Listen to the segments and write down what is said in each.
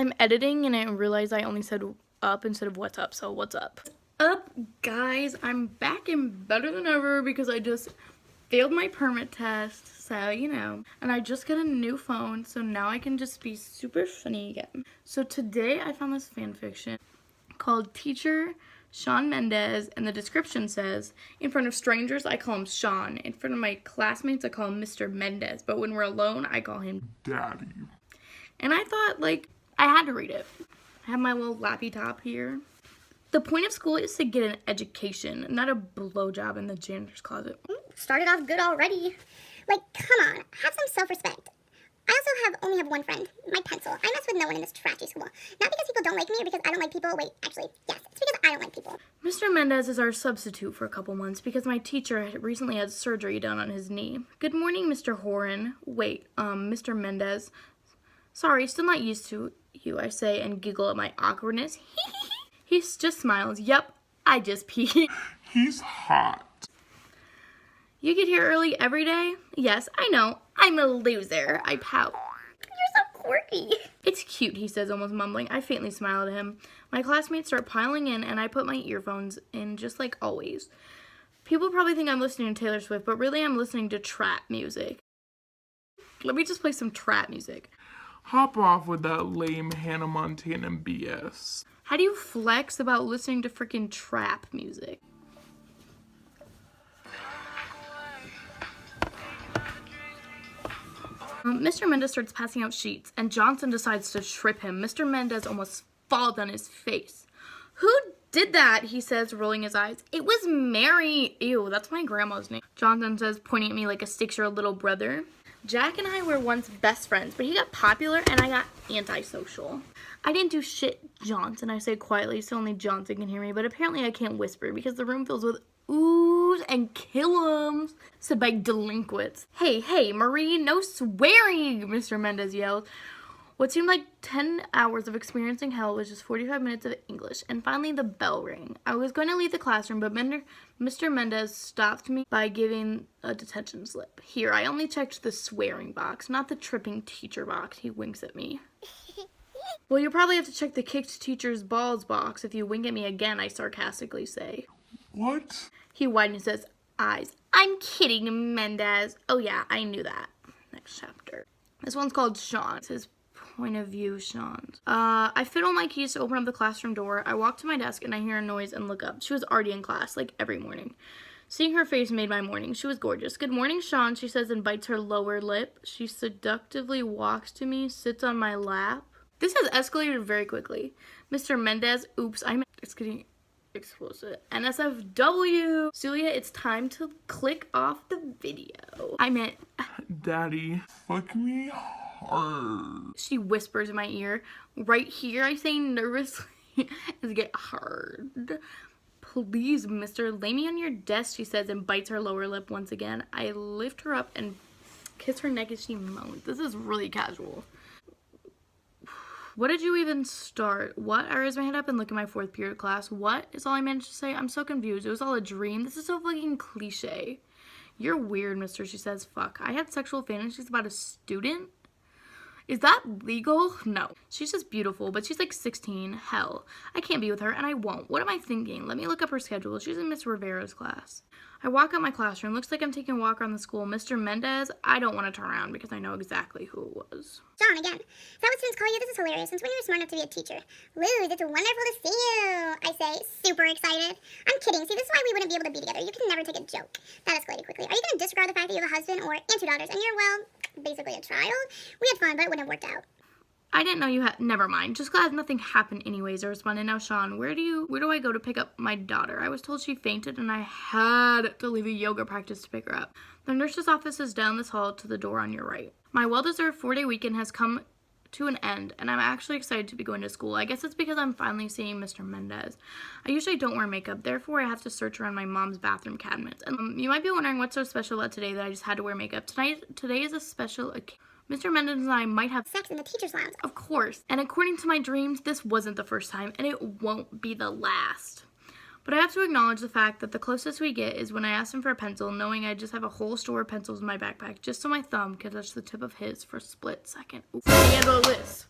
I'm editing and I realized I only said up instead of what's up, so what's up? Up, guys, I'm back and better than ever because I just failed my permit test, so you know, and I just got a new phone, so now I can just be super funny again. So today I found this fan fiction called Teacher Shawn Mendes, and the description says, in front of strangers I call him Shawn, in front of my classmates I call him Mr. Mendes, but when we're alone I call him Daddy. And I thought, like, I had to read it. I have my little lappy top here. The point of school is to get an education, not a blowjob in the janitor's closet. Started off good already. Like, come on, have some self-respect. I also only have one friend, my pencil. I mess with no one in this trashy school. Not because people don't like me or because I don't like people. Wait, actually, yes, it's because I don't like people. Mr. Mendes is our substitute for a couple months because my teacher recently had surgery done on his knee. Good morning, Mr. Horan. Wait, Mr. Mendes. Sorry, still not used to you, I say, and giggle at my awkwardness. He just smiles. Yep, I just peed. He's hot. You get here early every day? Yes, I know. I'm a loser. I pout. You're so quirky. It's cute, he says, almost mumbling. I faintly smile at him. My classmates start piling in, and I put my earphones in just like always. People probably think I'm listening to Taylor Swift, but really I'm listening to trap music. Let me just play some trap music. Hop off with that lame Hannah Montana BS. How do you flex about listening to freaking trap music? Mr. Mendes starts passing out sheets, and Johnson decides to trip him. Mr. Mendes almost falls on his face. Who did that? He says, rolling his eyes. It was Mary. Ew, that's my grandma's name. Johnson says, pointing at me like a 6-year-old little brother. Jack and I were once best friends, but he got popular and I got antisocial. I didn't do shit, Johnson, I say quietly so only Johnson can hear me, but apparently I can't whisper because the room fills with oohs and killums said by delinquents. Hey, Marie, no swearing, Mr. Mendes yelled. What seemed like 10 hours of experiencing hell was just 45 minutes of English, and finally the bell rang. I was going to leave the classroom, but Mr. Mendes stopped me by giving a detention slip. Here, I only checked the swearing box, not the tripping teacher box. He winks at me. Well, you'll probably have to check the kicked teacher's balls box if you wink at me again, I sarcastically say. What? He widens his eyes. I'm kidding, Mendes. Oh yeah, I knew that. Next chapter. This one's called Shawn. It says point of view, Shawn. I fiddle my keys to open up the classroom door. I walk to my desk and I hear a noise and look up. She was already in class, like every morning. Seeing her face made my morning. She was gorgeous. Good morning, Shawn, she says and bites her lower lip. She seductively walks to me, sits on my lap. This has escalated very quickly. Mr. Mendes, oops, it's getting explosive. NSFW. Celia, it's time to click off the video. I meant, Daddy, fuck me hard. She whispers in my ear. Right here, I say nervously, is get hard. Please, mister, lay me on your desk, she says and bites her lower lip once again. I lift her up and kiss her neck as she moans. This is really casual. What did you even start? What? I raise my hand up and look at my 4th period class. What is all I managed to say? I'm so confused. It was all a dream. This is so fucking cliche. You're weird, mister, she says. Fuck. I had sexual fantasies about a student? Is that legal? No. She's just beautiful, but she's like 16. Hell. I can't be with her, and I won't. What am I thinking? Let me look up her schedule. She's in Miss Rivera's class. I walk out my classroom. Looks like I'm taking a walk around the school. Mr. Mendes, I don't want to turn around because I know exactly who it was. Shawn, again. Is that what students call you? This is hilarious. Since when you were smart enough to be a teacher? Luz, it's wonderful to see you, I say, super excited. I'm kidding. See, this is why we wouldn't be able to be together. You can never take a joke. That escalated quickly. Are you going to disregard the fact that you have a husband and 2 daughters and you're, well, basically a child? We had fun, but it wouldn't have worked out. I didn't know you had. Never mind. Just glad nothing happened anyways, I responded. Now, Shawn, where do I go to pick up my daughter? I was told she fainted and I had to leave a yoga practice to pick her up. The nurse's office is down this hall to the door on your right. My well-deserved 4-day weekend has come to an end and I'm actually excited to be going to school. I guess it's because I'm finally seeing Mr. Mendes. I usually don't wear makeup, therefore I have to search around my mom's bathroom cabinets. And you might be wondering what's so special about today that I just had to wear makeup. Today is a special occasion. Mr. Mendes and I might have sex in the teacher's lounge. Of course. And according to my dreams, this wasn't the first time, and it won't be the last. But I have to acknowledge the fact that the closest we get is when I asked him for a pencil, knowing I just have a whole store of pencils in my backpack, just so my thumb could touch the tip of his for a split second. Oof. Handle this.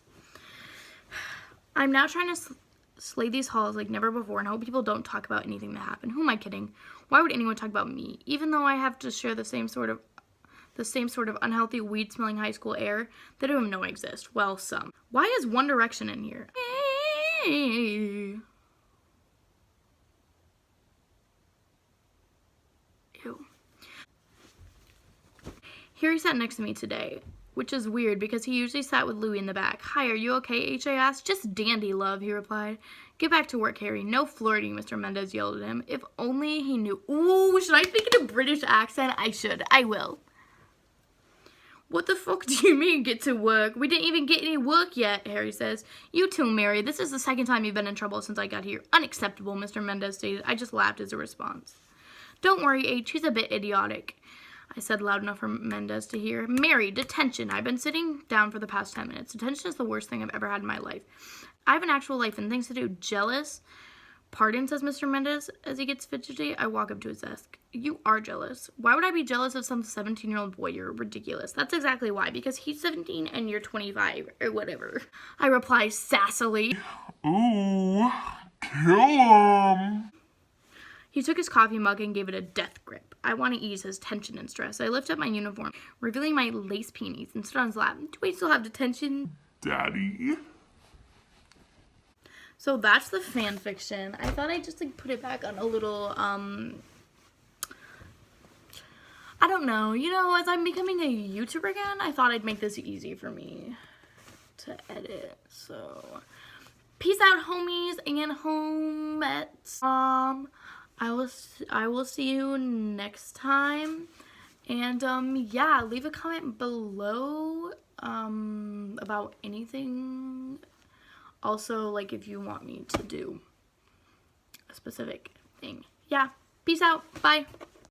I'm now trying to slay these halls like never before and hope people don't talk about anything that happened. Who am I kidding? Why would anyone talk about me? Even though I have to share the same sort of unhealthy weed-smelling high school air, they don't even know I exist. Well, some. Why is One Direction in here? Ew. Harry sat next to me today, which is weird because he usually sat with Louis in the back. Hi, are you okay? H.A. asked. Just dandy, love, he replied. Get back to work, Harry. No flirting, Mr. Mendes yelled at him. If only he knew. Ooh, should I speak in a British accent? I should. I will. What the fuck do you mean, get to work? We didn't even get any work yet, Harry says. You too, Mary. This is the second time you've been in trouble since I got here. Unacceptable, Mr. Mendes stated. I just laughed as a response. Don't worry, H. He's a bit idiotic, I said loud enough for Mendes to hear. Mary, detention. I've been sitting down for the past 10 minutes. Detention is the worst thing I've ever had in my life. I have an actual life and things to do. Jealous? Pardon, says Mr. Mendes as he gets fidgety. I walk up to his desk. You are jealous. Why would I be jealous of some 17-year-old boy? You're ridiculous. That's exactly why, because he's 17 and you're 25 or whatever. I reply sassily. Ooh, kill him. He took his coffee mug and gave it a death grip. I want to ease his tension and stress. I lift up my uniform, revealing my lace peonies, and stood on his lap. Do we still have detention? Daddy. So that's the fan fiction. I thought I'd just like put it back on a little, I don't know, you know, as I'm becoming a YouTuber again, I thought I'd make this easy for me to edit. So, peace out, homies and homettes. I will see you next time. And yeah, leave a comment below about anything. Also, like, if you want me to do a specific thing. Yeah, peace out. Bye.